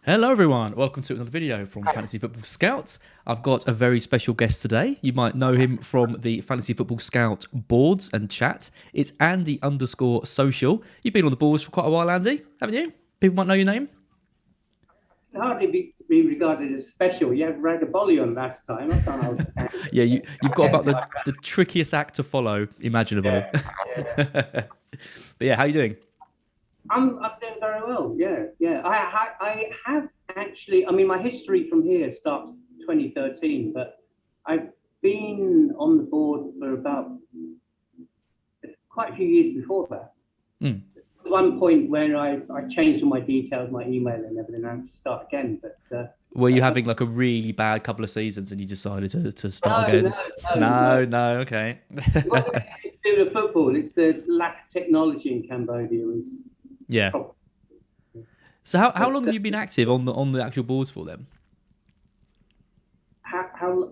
Hello everyone, welcome to another video from Fantasy Football Scout. I've got a very special guest today. You might know him from the Fantasy Football Scout boards and chat. It's Andy_social. You've been on the boards for quite a while, Andy, haven't you? People might know your name. Hardly be regarded as special. You had Ragabolly on last time. I thought I was. Yeah, you've got about the trickiest act to follow imaginable. Yeah, yeah. But yeah, how you doing? I'm doing very well. Yeah, yeah. I have actually. I mean, my history from here starts 2013, but I've been on the board for about quite a few years before that. Mm. At one point where I changed all my details, my email and everything, I had to start again. But Were you having like a really bad couple of seasons and you decided to start no, again? no, no, no. No, okay. What did it do to football? It's the lack of technology in Cambodia is Yeah. problem. So how But long have you been active on the actual boards for then? how, how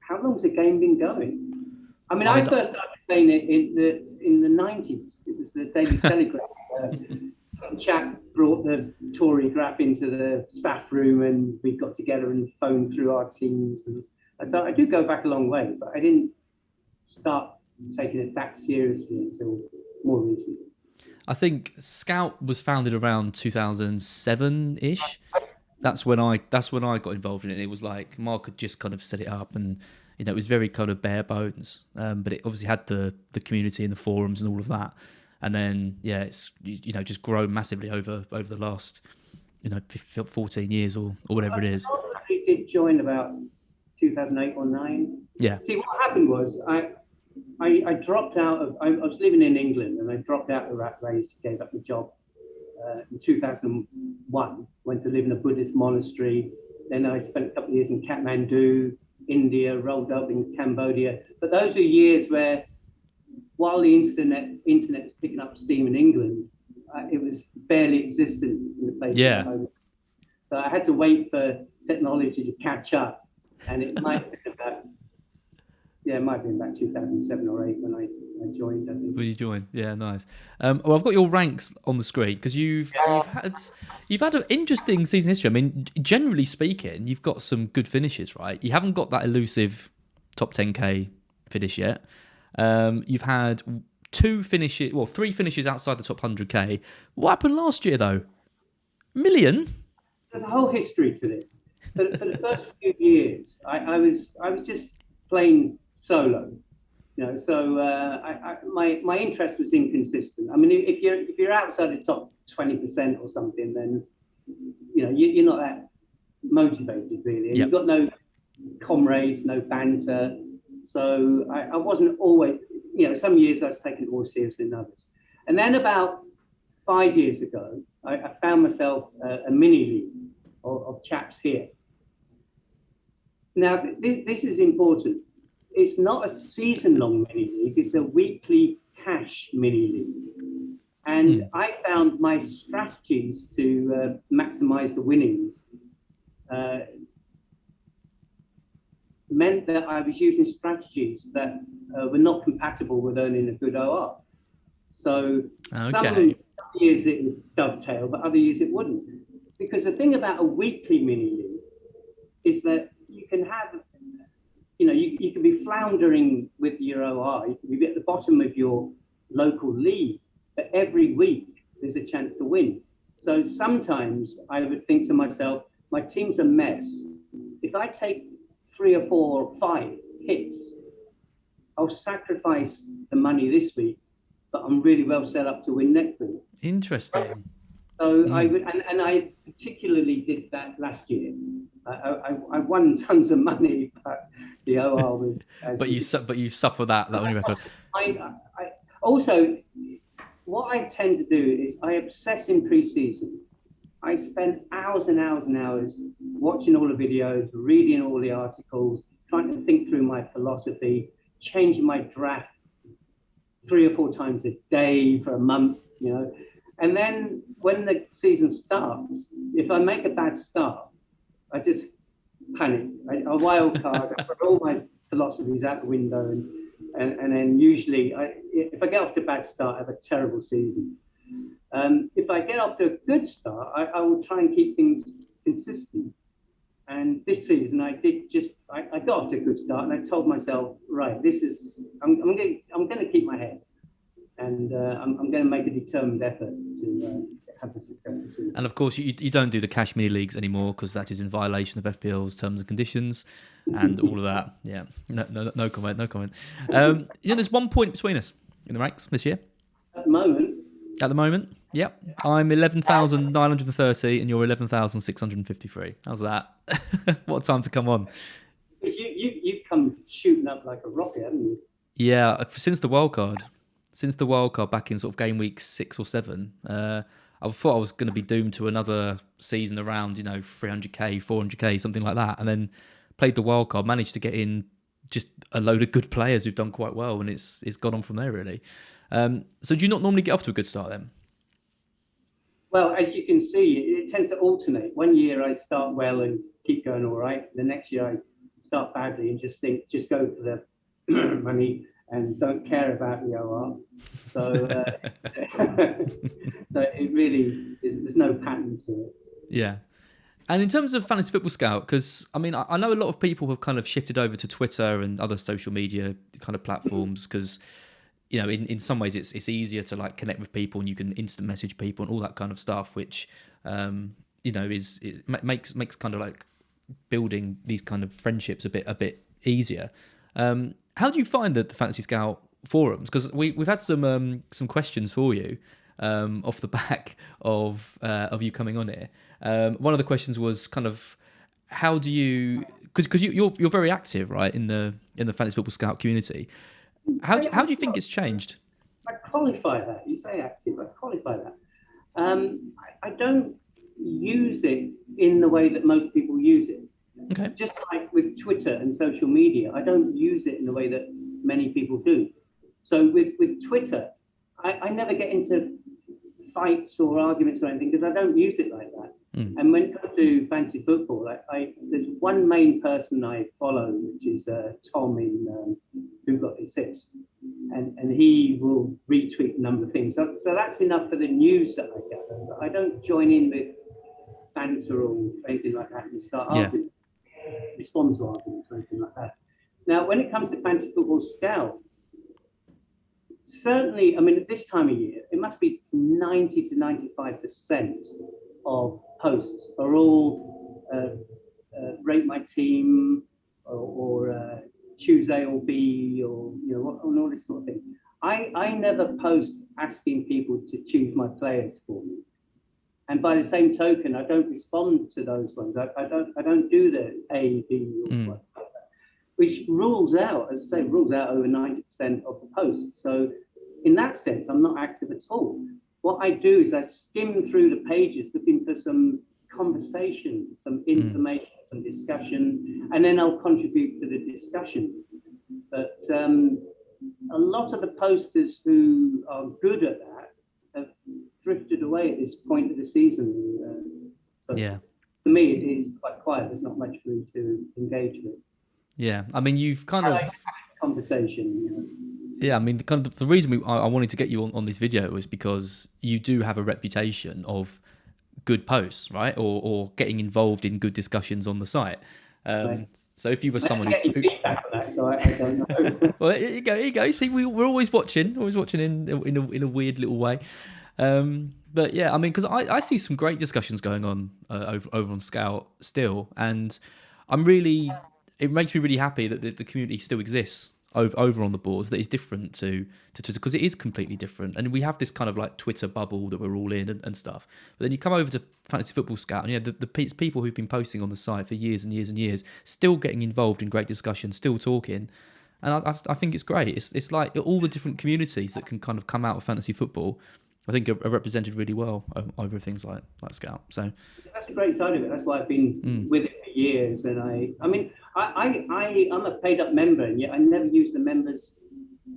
how long's the game been going? I mean, I I mean, first started playing it in the 90s. It was the Daily Telegraph. Some chap brought the Tory graph into the staff room, and we got together and phoned through our teams. And so I do go back a long way, but I didn't start taking it that seriously until more recently. I think Scout was founded around 2007-ish. That's when I got involved in it. It was like Mark had just kind of set it up, and it was very kind of bare bones. But it obviously had the community and the forums and all of that. And then yeah, it's just grown massively over the last 14 years or whatever it I is. probably did join about 2008 or 9. Yeah. See, what happened was I dropped out of, I was living in England and I dropped out of the rat race, gave up the job in 2001, went to live in a Buddhist monastery. Then I spent a couple of years in Kathmandu, India, rolled up in Cambodia. But those are years where, while the internet was picking up steam in England, it was barely existent in the places Yeah. I was. So I had to wait for technology to catch up. And it might have been about, yeah, it might have been about 2007 or 8 when I joined, I think. When you join, yeah, nice. Well, I've got your ranks on the screen because you've had an interesting season history. I mean, generally speaking, you've got some good finishes, right? You haven't got that elusive top 10k finish yet. You've had three finishes outside the top 100k. What happened last year though? Million? There's a whole history to this. For the first few years, I was just playing solo. So my interest was inconsistent. I mean, if you're outside the top 20% or something, then you're not that motivated really, and Yep. you've got no comrades, no banter. So I wasn't always. Some years I was taking it more seriously than others. And then about 5 years ago, I found myself a mini league of chaps here. Now, this is important. It's not a season-long mini league, it's a weekly cash mini league. And I found my strategies to maximize the winnings uh, meant that I was using strategies that were not compatible with earning a good OR. So Okay. some years it would dovetail, but other years it wouldn't. Because the thing about a weekly mini league is that you can have, you can be floundering with your OI. You can be at the bottom of your local league, but every week there's a chance to win. So sometimes I would think to myself, my team's a mess. If I take 3 or 4 or 5 hits, I'll sacrifice the money this week, but I'm really well set up to win next week. Interesting. So I would, and I particularly did that last year. I won tons of money, but the OR was. But you suffer that only record. I also, what I tend to do is I obsess in pre-season. I spend hours and hours and hours watching all the videos, reading all the articles, trying to think through my philosophy, changing my draft 3 or 4 times a day for a month. And then when the season starts, if I make a bad start, I just panic. I wild card, I put all my philosophies out the window, and then usually, if I get off to a bad start, I have a terrible season. If I get off to a good start, I will try and keep things consistent. And this season, I got off to a good start, and I told myself, right, I'm going to keep my head, and I'm going to make a determined effort to have a successful season. And of course, you don't do the cash mini leagues anymore because that is in violation of FPL's terms and conditions and all of that. Yeah, no comment, no comment. There's 1 point between us in the ranks this year. At the moment. At the moment, yep. I'm 11,930 and you're 11,653. How's that? What a time to come on. You've come shooting up like a rocket, haven't you? Yeah, since the wild card back in sort of game week 6 or 7, I thought I was going to be doomed to another season around, 300k, 400k, something like that. And then played the wild card, managed to get in just a load of good players who've done quite well. And it's gone on from there, really. So do you not normally get off to a good start then? Well, as you can see, it tends to alternate. One year I start well and keep going all right. The next year I start badly and just go for the money and don't care about the OR. So, so it really there's no pattern to it. Yeah. And in terms of Fantasy Football Scout, because I mean, I know a lot of people have kind of shifted over to Twitter and other social media kind of platforms because, in some ways it's easier to like connect with people and you can instant message people and all that kind of stuff, which, makes kind of like building these kind of friendships a bit easier. How do you find the Fantasy Scout forums? Because we've had some questions for you off the back of you coming on here. One of the questions was kind of how do you, because you're very active, right, in the Fantasy Football Scout community. How do you think it's changed? I qualify that. You say active. I qualify that. I don't use it in the way that most people use it. Okay. Just like with Twitter and social media, I don't use it in the way that many people do. So with Twitter, I never get into fights or arguments or anything because I don't use it like that. And when it comes to fantasy football, there's one main person I follow, which is Tom in Who Got the Assist, and he will retweet a number of things. So that's enough for the news that I gather. But I don't join in with banter or anything like that and start arguing, respond to arguments or anything like that. Now, when it comes to Fantasy Football Scout, certainly, I mean, at this time of year, it must be 90 to 95% of posts are all rate my team or choose A or B or all this sort of thing. I never post asking people to choose my players for me, and by the same token, I don't respond to those ones. I don't do the A, B, or like that, which rules out over 90% of the posts. So in that sense, I'm not active at all. What I do is I skim through the pages looking for some conversation, some information, some discussion, and then I'll contribute to the discussions. But a lot of the posters who are good at that have drifted away at this point of the season. So for me, it is quite quiet. There's not much for me to engage with. Yeah, I mean, you've kind of conversation. Yeah, I mean, the reason I wanted to get you on this video was because you do have a reputation of good posts, right? Or getting involved in good discussions on the site. Right. So if you were someone who feedback on that, so I don't know. Well, here you go. See, we're always watching in a weird little way. But yeah, I mean, because I see some great discussions going on over on Scout still, and it makes me really happy that the community still exists over on the boards that is different to Twitter, because it is completely different, and we have this kind of like Twitter bubble that we're all in and stuff. But then you come over to Fantasy Football Scout, and the people who've been posting on the site for years and years and years, still getting involved in great discussions, still talking, and I think it's great. It's like all the different communities that can kind of come out of fantasy football, I think are represented really well over things like Scout. So that's a great side of it. That's why I've been with it for years. And I'm a paid up member, and yet I never use the members'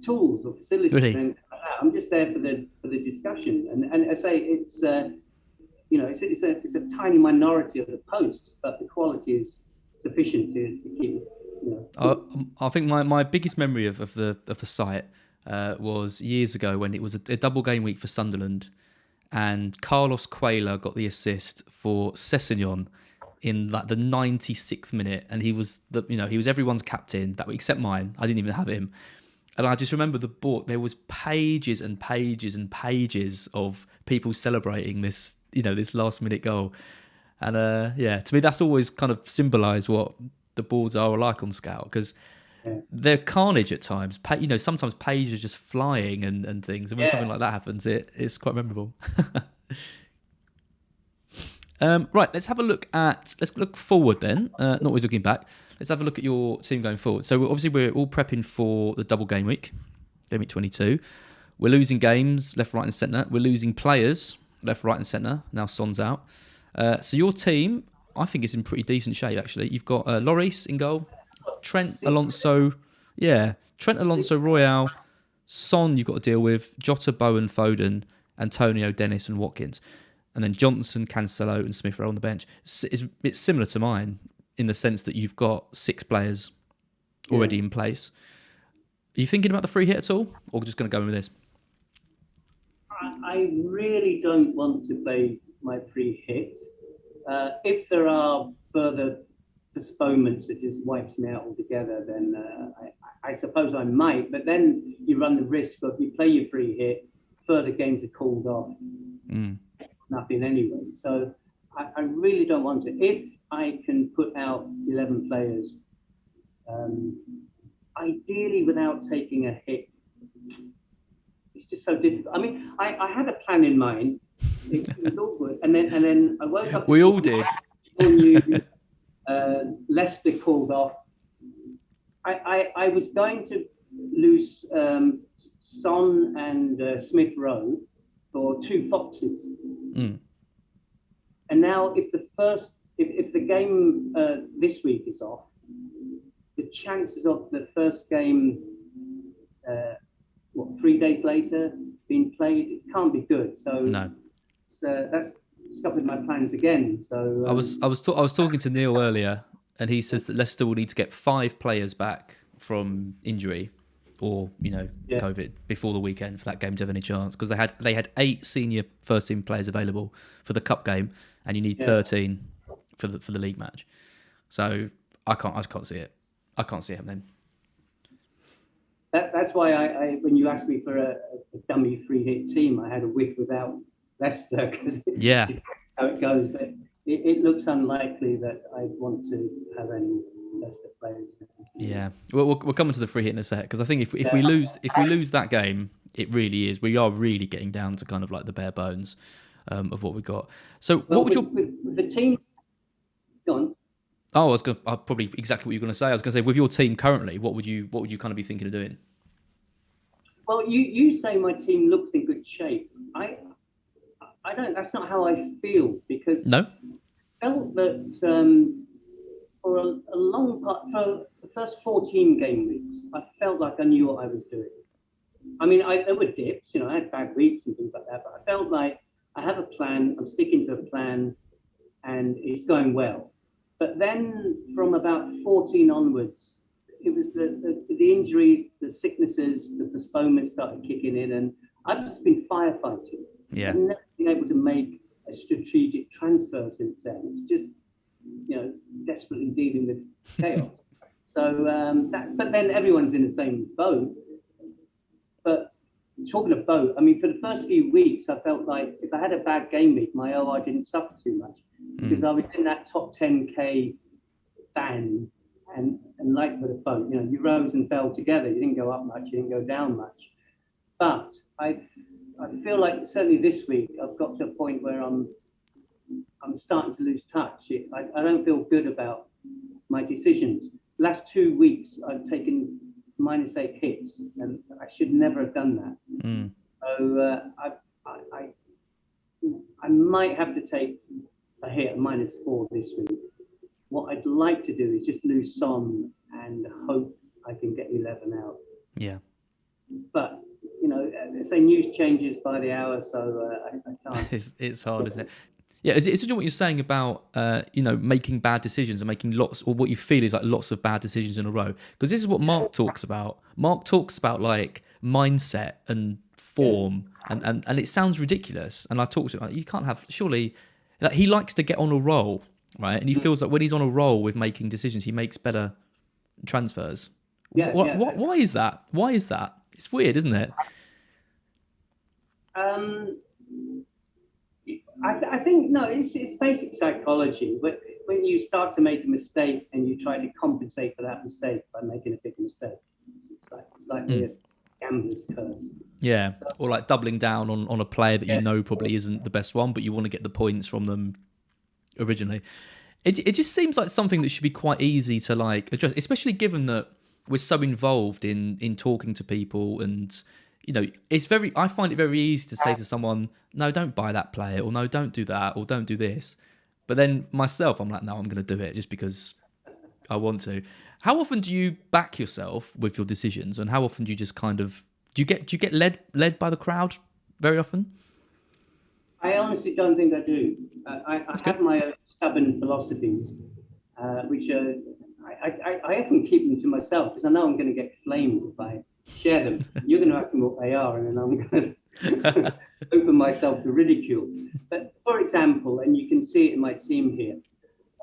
tools or facilities. Really? And like that. I'm just there for the discussion. And I say it's it's a tiny minority of the posts, but the quality is sufficient to keep. I think my biggest memory of the site was years ago when it was a double game week for Sunderland, and Carlos Cuellar got the assist for Sessegnon in like the 96th minute, and he was he was everyone's captain that except mine. I didn't even have him, and I just remember the board. There was pages and pages and pages of people celebrating this this last minute goal, and to me that's always kind of symbolised what the boards are like on Scout, because they're carnage at times. Sometimes pages are just flying and things, and when something like that happens, it's quite memorable. Right, let's look forward then. Not always looking back. Let's have a look at your team going forward. So obviously we're all prepping for the double game week 22. We're losing games left, right, and centre. We're losing players left, right, and centre. Now Son's out. So your team, I think, is in pretty decent shape actually. You've got Lloris in goal, Trent Alonso, Royale, Son you've got to deal with, Jota, Bowen, Foden, Antonio, Dennis, and Watkins. And then Johnson, Cancelo, and Smith Rowe on the bench. It's similar to mine in the sense that you've got 6 players already in place. Are you thinking about the free hit at all, or just going to go in with this? I really don't want to play my free hit. If there are further postponements that just wipes me out altogether, then I suppose I might. But then you run the risk of you play your free hit, further games are called off. Nothing anyway. So I really don't want to. If I can put out 11 players, ideally without taking a hit, it's just so difficult. I mean, I had a plan in mind. It was awkward, and then I woke up. We all did. Leicester called off. I was going to lose Son and Smith Rowe for 2 foxes. And now if the game this week is off, the chances of the first game 3 days later being played, it can't be good. So no, that's scuppered my plans again. So I was talking to Neil earlier, and he says that Leicester will need to get 5 players back from injury or COVID before the weekend for that game to have any chance, because they had 8 senior first team players available for the cup game, and you need 13 for the league match. So I can't see it. I can't see it happening. That's why I when you asked me for a dummy free hit team, I had a whiff without Leicester, because how it goes. But it looks unlikely that I want to have any Leicester players. Yeah, we'll come into the free hit in a sec, because I think if we lose that game, we are really getting down to kind of like the bare bones of what we got. So what would with the team? Go on. Oh, probably exactly what you're going to say. I was going to say, with your team currently, what would you kind of be thinking of doing? Well, you say my team looks in good shape. I don't. That's not how I feel, because no, I felt that for a long part, for the first 14 game weeks, I felt like I knew what I was doing. I mean, there were dips, I had bad weeks and things like that, but I felt like I have a plan. I'm sticking to a plan, and it's going well. But then from about 14 onwards, it was the injuries, the sicknesses, the postponements started kicking in, and I've just been firefighting. Yeah. I've never been able to make a strategic transfer since then. It's just, desperately dealing with chaos. So, but then everyone's in the same boat. But talking of boat, I mean, for the first few weeks, I felt like if I had a bad game week, my OR didn't suffer too much, because I was in that top 10K band, and like for the boat, you rose and fell together. You didn't go up much, you didn't go down much. But I feel like certainly this week I've got to a point where I'm starting to lose touch. I don't feel good about my decisions. Last 2 weeks I've taken -8 hits, and I should never have done that. So I might have to take a hit at -4 this week. What I'd like to do is just lose Son and hope I can get 11 out. Yeah. But they say news changes by the hour, so I can't. It's hard, isn't it? Yeah, it's interesting what you're saying about making bad decisions and making lots, or what you feel is like lots of bad decisions in a row. Because this is what Mark talks about. Mark talks about like mindset and form, and it sounds ridiculous. And I talked to him, like, you can't have, surely, like, he likes to get on a roll, right? And he feels like when he's on a roll with making decisions, he makes better transfers. Why is that? Why is that? It's weird, isn't it? I think no, it's basic psychology. But when you start to make a mistake and you try to compensate for that mistake by making a big mistake, it's like the gambler's curse. Yeah, or like doubling down on a player that you know probably isn't the best one, but you want to get the points from them originally. It just seems like something that should be quite easy to like address, especially given that we're so involved in talking to people, and I find it very easy to say to someone, no, don't buy that player, or no, don't do that, or don't do this. But then myself, I'm like, no, I'm going to do it just because I want to. How often do you back yourself with your decisions, and how often do you just kind of do you get led by the crowd very often? I honestly don't think I do. I have my own stubborn philosophies, which I often keep them to myself because I know I'm going to get flamed if I share them. You're going to ask me what they are, and then I'm going to open myself to ridicule. But for example, and you can see it in my team here,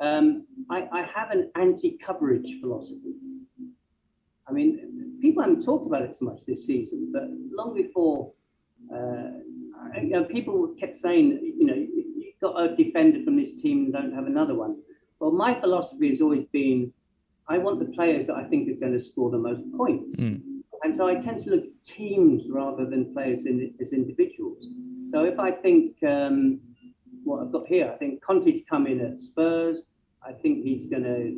I have an anti-coverage philosophy. I mean, people haven't talked about it so much this season, but long before, people kept saying, you've got a defender from this team and don't have another one. Well, my philosophy has always been, I want the players that I think are going to score the most points. And so I tend to look at teams rather than players as individuals. So if I think, what I've got here, I think Conte's come in at Spurs. I think he's going to,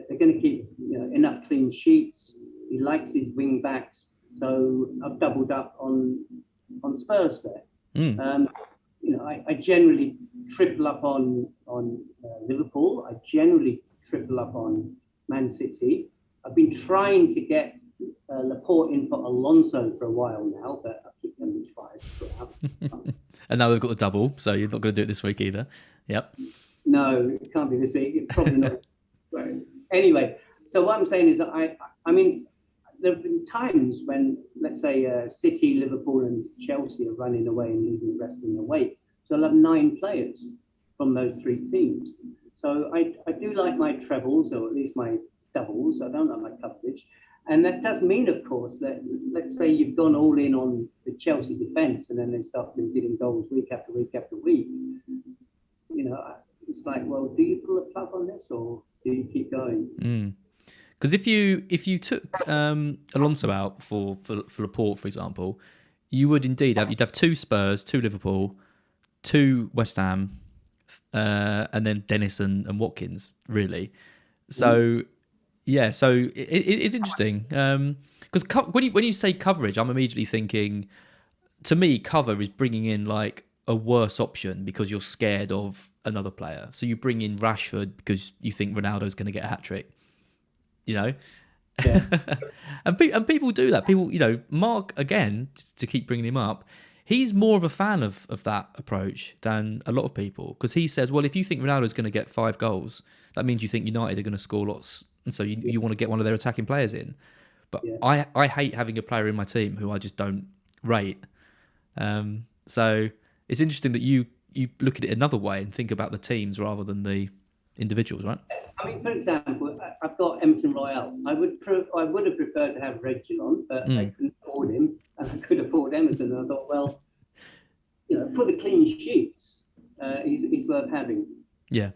they're going to keep enough clean sheets. He likes his wing backs. So I've doubled up on Spurs there. I generally triple up on Liverpool. I generally triple up on Man City. I've been trying to get Laporte in for Alonso for a while now, but I keep them tries throughout. And now they've got the double, so you're not going to do it this week either. Yep. No, it can't be this week. It's probably not. Anyway, so what I'm saying is that I mean, there have been times when, let's say, City, Liverpool, and Chelsea are running away and leaving the rest in the wake. So I'll have 9 players from those 3 teams. So I do like my trebles, or at least my doubles. I don't like my coverage. And that does mean, of course, that let's say you've gone all in on the Chelsea defence and then they start conceding goals week after week after week. It's like, well, do you pull a plug on this or do you keep going? Because if you took Alonso out for Laporte, for example, you would indeed have 2 Spurs, 2 Liverpool, 2 West Ham, and then Dennis and Watkins, really. So so it's interesting because when you say coverage, I'm immediately thinking, to me, cover is bringing in like a worse option because you're scared of another player. So you bring in Rashford because you think Ronaldo's going to get a hat trick. Yeah. and people do that. People, Mark, again, to keep bringing him up, he's more of a fan of that approach than a lot of people, because he says, well, if you think Ronaldo's going to get 5 goals, that means you think United are going to score lots, and so you want to get one of their attacking players in. But I hate having a player in my team who I just don't rate. So it's interesting that you look at it another way and think about the teams rather than the individuals, right? I mean, for example, I've got Emerson Royale. I would have preferred to have Reguilon, but I couldn't afford him, and I could afford Emerson. And I thought, well, for the clean sheets, he's worth having. Yeah.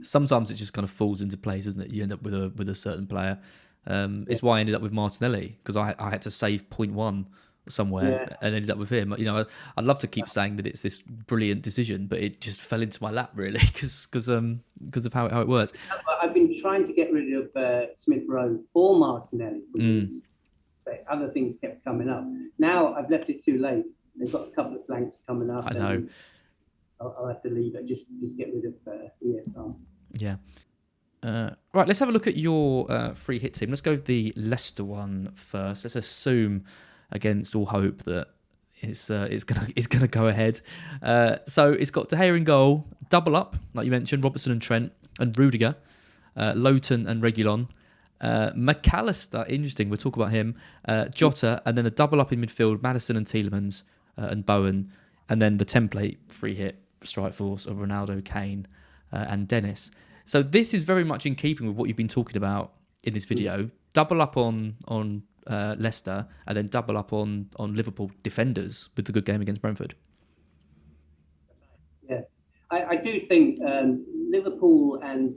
Sometimes it just kind of falls into place, doesn't it? You end up with a certain player. It's why I ended up with Martinelli, because I had to save 0.1 somewhere and ended up with him. I'd love to keep saying that it's this brilliant decision, but it just fell into my lap, really, because of how it works. I've been trying to get rid of Smith Rowe for Martinelli. Other things kept coming up. Now I've left it too late. They've got a couple of blanks coming up. I know. I'll have to leave it. Just get rid of ESR. Yeah. Right, let's have a look at your free hit team. Let's go with the Leicester one first. Let's assume, against all hope, that it's gonna go ahead. So it's got De Gea in goal, double up, like you mentioned, Robertson and Trent, and Rudiger, Lowton and Reguilon, McAllister, interesting. We'll talk about him. Jota, and then a double up in midfield: Maddison and Tielemans and Bowen, and then the template free hit strike force of Ronaldo, Kane, and Dennis. So this is very much in keeping with what you've been talking about in this video. Double up on Leicester, and then double up on Liverpool defenders with the good game against Brentford. Yeah, I do think Liverpool and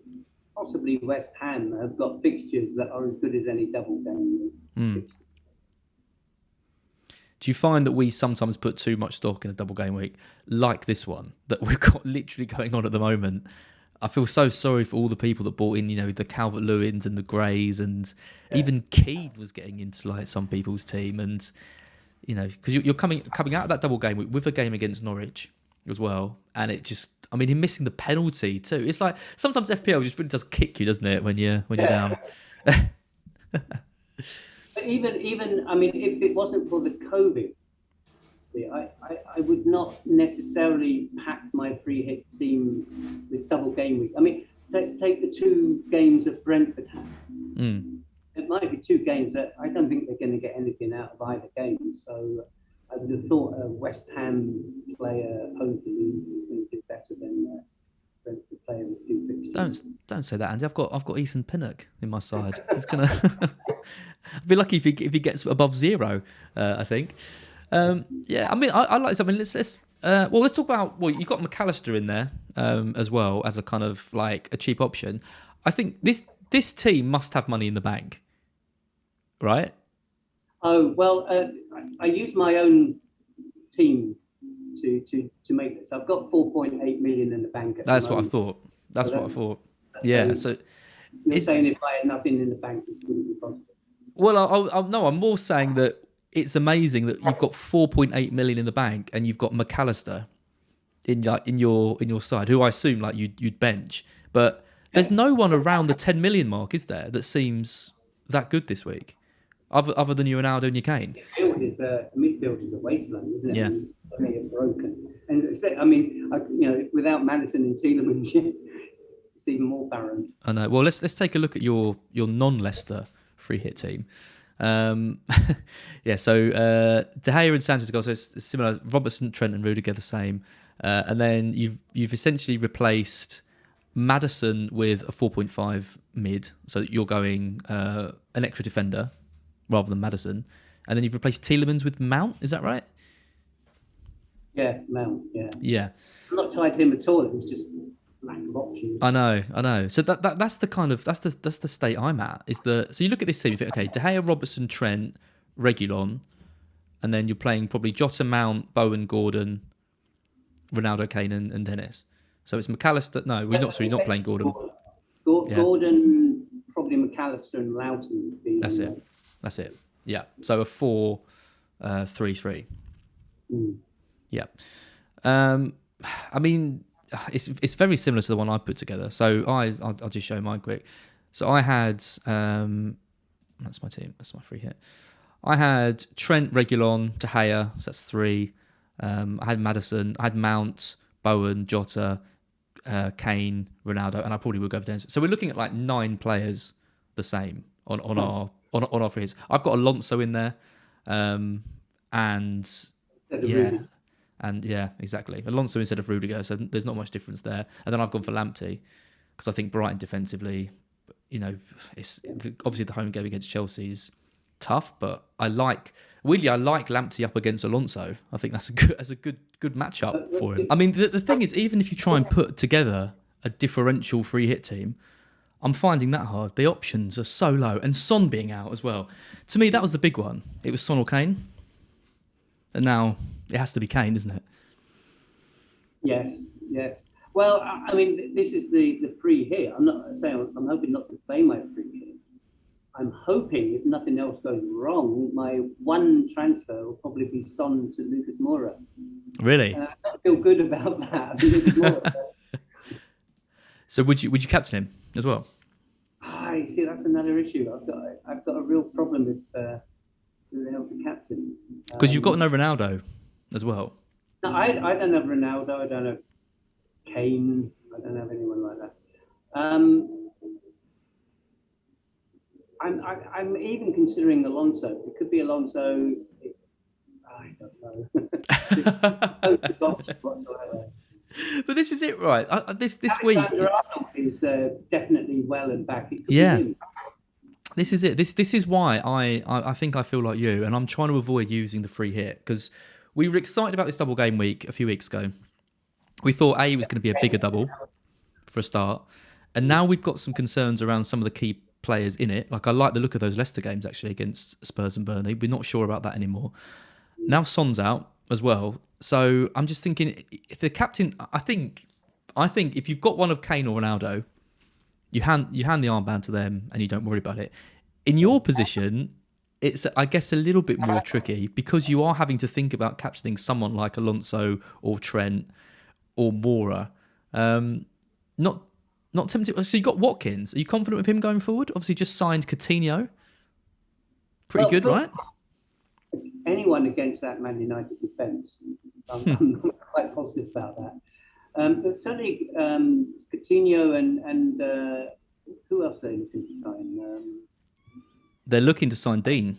possibly West Ham have got fixtures that are as good as any double game. Do you find that we sometimes put too much stock in a double game week, like this one that we've got literally going on at the moment? I feel so sorry for all the people that bought in, the Calvert-Lewins and the Greys, and even Keane was getting into like some people's team, and because you're coming out of that double game week with a game against Norwich as well, and it just, him missing the penalty too. It's like sometimes FPL just really does kick you, doesn't it, when you're down. But even if it wasn't for the COVID, I would not necessarily pack my free hit team with double game week. Take the 2 games that Brentford had. It might be 2 games that I don't think they're going to get anything out of either game. So I would have thought a West Ham player home to lose is going to do better than Brentford player with 2 fixtures. Don't say that, Andy. I've got Ethan Pinnock in my side. He's gonna be lucky if he gets above 0. I think. I like something. Let's talk about. Well, you got McAllister in there as well as a kind of like a cheap option. I think this team must have money in the bank, right? Oh well, I use my own team to make this. I've got 4.8 million in the bank. That's what I thought. That's what I thought. Yeah. So you're saying if I had nothing in the bank, this wouldn't be possible. Well, no, I'm more saying that it's amazing that you've got 4.8 million in the bank and you've got McAllister in your side, who I assume like you'd bench, but there's no one around the 10 million mark, is there, that seems that good this week, other than your Ronaldo and your Kane. Midfield is a wasteland, isn't it? Yeah. It's broken, and without Maddison and Tielemans, it's even more barren. I know. Well, let's take a look at your non-Leicester free hit team. So De Gea and Sanchez goals, so it's similar. Robertson, Trent, and Rudiger the same, and then you've essentially replaced Maddison with a 4.5 mid, so that you're going an extra defender rather than Maddison, and then you've replaced Tielemans with Mount. Is that right? Yeah, Mount. Yeah. Yeah. I'm not tied to him at all. It was just lack of options. I know. So that's the kind of that's the state I'm at. So you look at this team, you think, okay, De Gea, Robertson, Trent, Reguilon, and then you're playing probably Jota, Mount, Bowen, Gordon, Ronaldo, Kane, and Dennis. So it's McAllister. No, you're not playing Gordon. Gordon, probably McAllister and Loughton. That's it. Yeah. So a 4-3-3. Yeah. It's very similar to the one I put together. So I'll just show mine quick. So I had that's my team. That's my free hit. I had Trent, Reguilon, De Gea. So that's 3. I had Maddison. I had Mount, Bowen, Jota, Kane, Ronaldo, and I probably will go for Dennis. So we're looking at like 9 players the same on our free hits. I've got Alonso in there, and yeah. And yeah, exactly. Alonso instead of Rudiger, so there's not much difference there. And then I've gone for Lamptey because I think Brighton defensively, it's obviously the home game against Chelsea is tough, but I like Lamptey up against Alonso. I think that's a good matchup for him. The thing is, even if you try and put together a differential free hit team, I'm finding that hard. The options are so low, and Son being out as well. To me, that was the big one. It was Son or Kane, and now it has to be Kane, isn't it? Yes. Well, this is the free hit. I'm not saying I'm hoping not to play my free hit. I'm hoping, if nothing else goes wrong, my one transfer will probably be Son to Lucas Moura. Really? I don't feel good about that. So would you captain him as well? You see, that's another issue. I've got a real problem with the captain. Because you've got no Ronaldo as well. No, I don't have Ronaldo. I don't have Kane. I don't have anyone like that. I'm even considering Alonso. It could be Alonso. I don't know. Whatsoever. But this is it, right? This week, Alexander-Arnold is definitely well and back. It could be yeah. him. This is it. This is why I think I feel like you, and I'm trying to avoid using the free hit because we were excited about this double game week a few weeks ago. We thought it was going to be a bigger double for a start, and now we've got some concerns around some of the key players in it. Like I like the look of those Leicester games actually against Spurs and Burnley. We're not sure about that anymore. Now Son's out as well, so I'm just thinking if the captain, I think if you've got one of Kane or Ronaldo, you hand the armband to them and you don't worry about it. In your position, it's I guess a little bit more tricky because you are having to think about captaining someone like Alonso or Trent or Mora. Not tempted. So you got Watkins. Are you confident with him going forward? Obviously, just signed Coutinho. Pretty good, right? Anyone against that Man United defence, I'm quite positive about that. But certainly Coutinho and who else are they looking to sign? They're looking to sign Dean.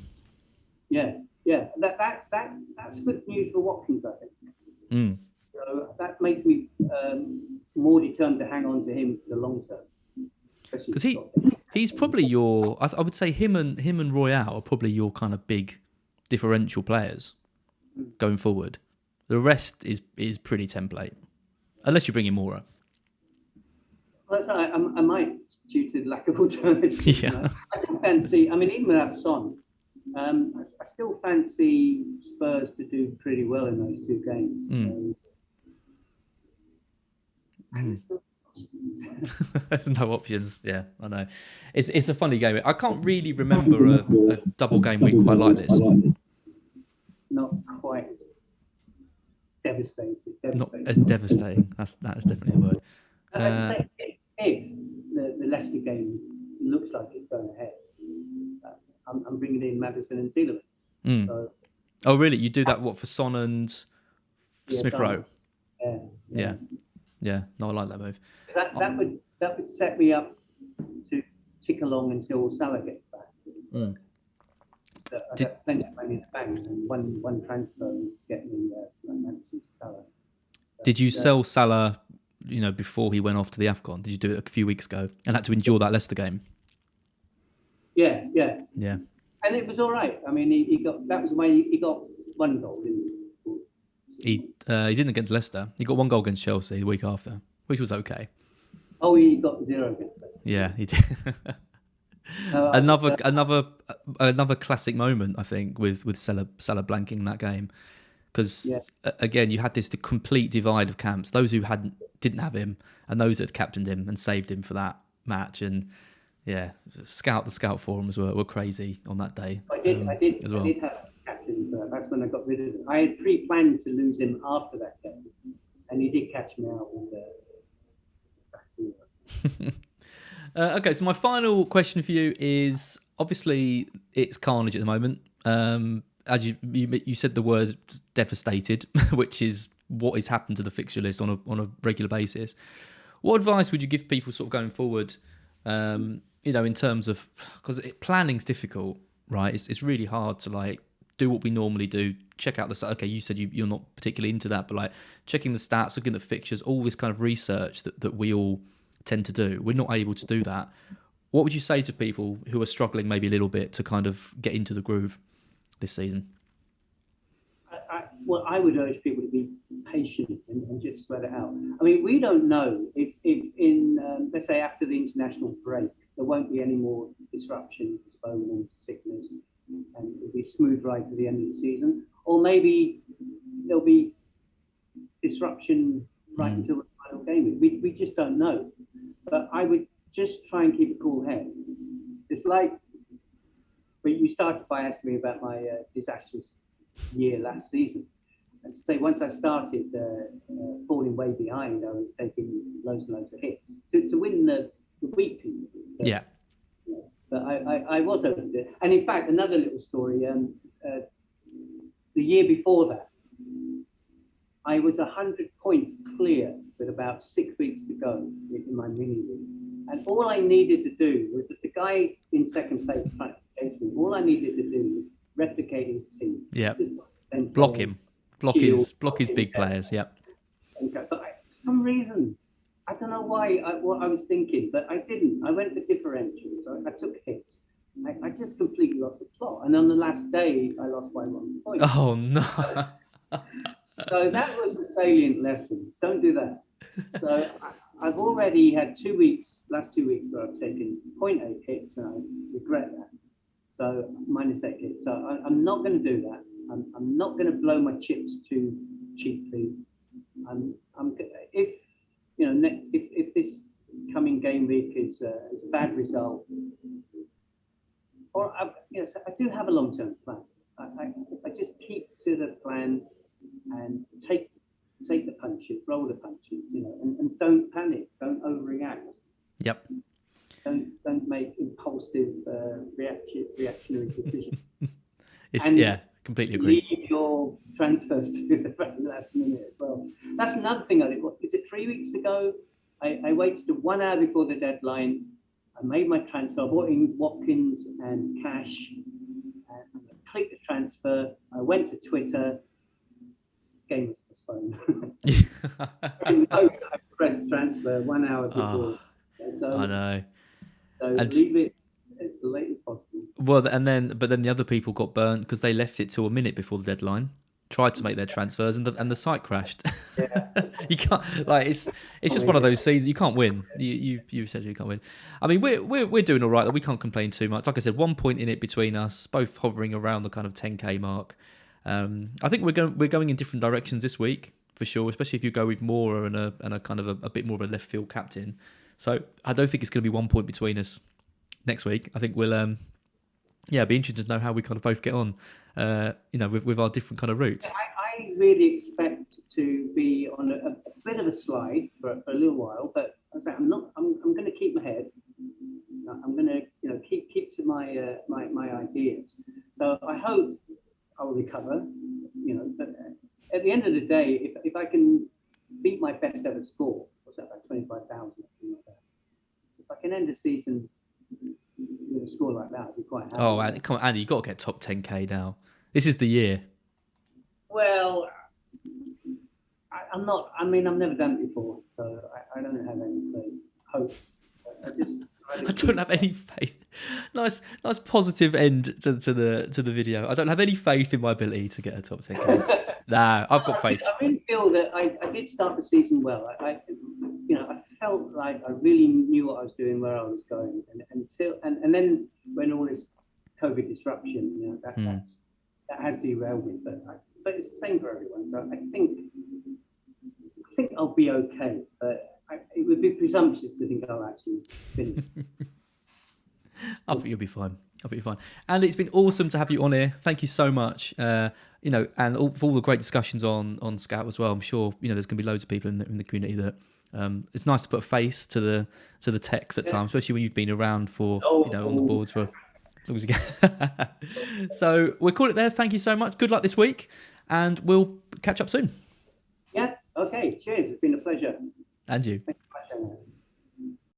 Yeah. That's good news for Watkins, I think. So that makes me more determined to hang on to him for the long term. Because he's probably your. I would say him and Royale are probably your kind of big differential players going forward. The rest is pretty template, unless you bring in Mora. Well, I might, due to the lack of alternatives. Yeah. I still fancy. I mean, even without Son, I still fancy Spurs to do pretty well in those two games. So, There's no options. Yeah, I know. It's a funny game. I can't really remember a double game week quite like this. Not quite as devastating. Not as devastating. That is definitely a word. If the Leicester game looks like it's going ahead, I'm bringing in Maddison and Tielemans. So, oh, really? You do that? What for Son and Smith Rowe? Yeah. No, I like that move. That would set me up to tick along until Salah gets back. So I got plenty of money in the bank, and one transfer would get me Maddison to Salah. Did you sell Salah? Before he went off to the AFCON, did you do it a few weeks ago and had to endure that Leicester game? Yeah. And it was all right. I mean, he got one goal, didn't he? He didn't against Leicester. He got one goal against Chelsea the week after, which was okay. Oh, he got 0 against Leicester. Yeah, he did. Another classic moment, I think, with Salah blanking that game. Because again, you had the complete divide of camps: those who didn't have him, and those that had captained him and saved him for that match. And the scout forums were crazy on that day. I did as well. I did have captain. That's when I got rid of him. I had pre-planned to lose him after that game, and he did catch me out with the vaccine. Okay, so my final question for you is: obviously, it's carnage at the moment. As you said the word devastated, which is what has happened to the fixture list on a regular basis. What advice would you give people sort of going forward, in terms of, because planning's difficult, right? It's really hard to do what we normally do, check out the, okay, you said you're not particularly into that, but checking the stats, looking at the fixtures, all this kind of research that we all tend to do. We're not able to do that. What would you say to people who are struggling maybe a little bit to kind of get into the groove this season? I would urge people to be patient and just sweat it out. I mean, we don't know if in, let's say, after the international break, there won't be any more disruption, postponements, sickness, and it'll be a smooth ride to the end of the season. Or maybe there'll be disruption right until the final game. We just don't know. But I would just try and keep a cool head. It's but you started by asking me about my disastrous year last season. And say once I started falling way behind, I was taking loads and loads of hits to win the weekly. Yeah. But I was over there. And in fact, another little story. The year before that, I was 100 points clear with about 6 weeks to go in my mini league. And all I needed to do was that the guy in second place trying to chase me, all I needed to do was replicate his team. Yeah. Just Block him. Block his big players. Yep. And go. But for some reason, I don't know why, what I was thinking, but I didn't. I went for differentials. I took hits. I just completely lost the plot. And on the last day, I lost by 1 point. Oh, no. So that was the salient lesson. Don't do that. So I've already had 2 weeks, last 2 weeks, where I've taken 0.8 hits, and I regret that. So -8 hits. So I'm not going to do that. I'm not going to blow my chips too cheaply. If this coming game week is a bad result, or I do have a long-term plan. If I just keep to the plan and take the punches, roll the punches, and don't panic, don't overreact. Yep. Don't make impulsive reactionary decisions. Completely agree. Leave your transfers to the very last minute as well. That's another thing I did. Is it 3 weeks ago? I waited 1 hour before the deadline. I made my transfer. I bought in Watkins and cash. And I clicked the transfer. I went to Twitter. Game was postponed. I pressed transfer 1 hour before. So, I know. So leave it as late as possible. Well, but then the other people got burnt because they left it till a minute before the deadline. Tried to make their transfers and the site crashed. Yeah. You can't, like, it's just one of those seasons. You can't win. You essentially can't win. I mean, we're doing all right. We can't complain too much. Like I said, 1 point in it between us, both hovering around the kind of 10k mark. I think we're going in different directions this week for sure, especially if you go with Mora and a kind of a bit more of a left field captain. So I don't think it's going to be 1 point between us next week. I think we'll be interested to know how we kind of both get on, with our different kind of routes. I really expect to be on a bit of a slide for a little while, but I'm going to keep my head. I'm going to keep to my ideas. So I hope I'll recover. But at the end of the day, if I can beat my best ever score, what's that, like 25,000 or something like that? If I can end the season with a score like that, I'd be quite happy. Oh, Andy, come on, Andy, you've got to get top 10k now. This is the year. Well, I'm not. I mean, I've never done it before, so I don't have any hopes. I don't have any faith. Nice positive end to the video. I don't have any faith in my ability to get a top 10k. Nah, I've got faith. I really feel that I did start the season well. I felt like I really knew what I was doing, where I was going, and then when all this COVID disruption, that has derailed me. But it's the same for everyone. So I think I'll be okay. But it would be presumptuous to think I'll actually finish. I think you'll be fine. And it's been awesome to have you on here. Thank you so much. And for all the great discussions on Scout as well. I'm sure there's going to be loads of people in the community that it's nice to put a face to the text at times, especially when you've been around for on the boards for as long as you can. So we'll call it there. Thank you so much. Good luck this week, and we'll catch up soon. Yeah. Okay. Cheers. It's been a pleasure. And you.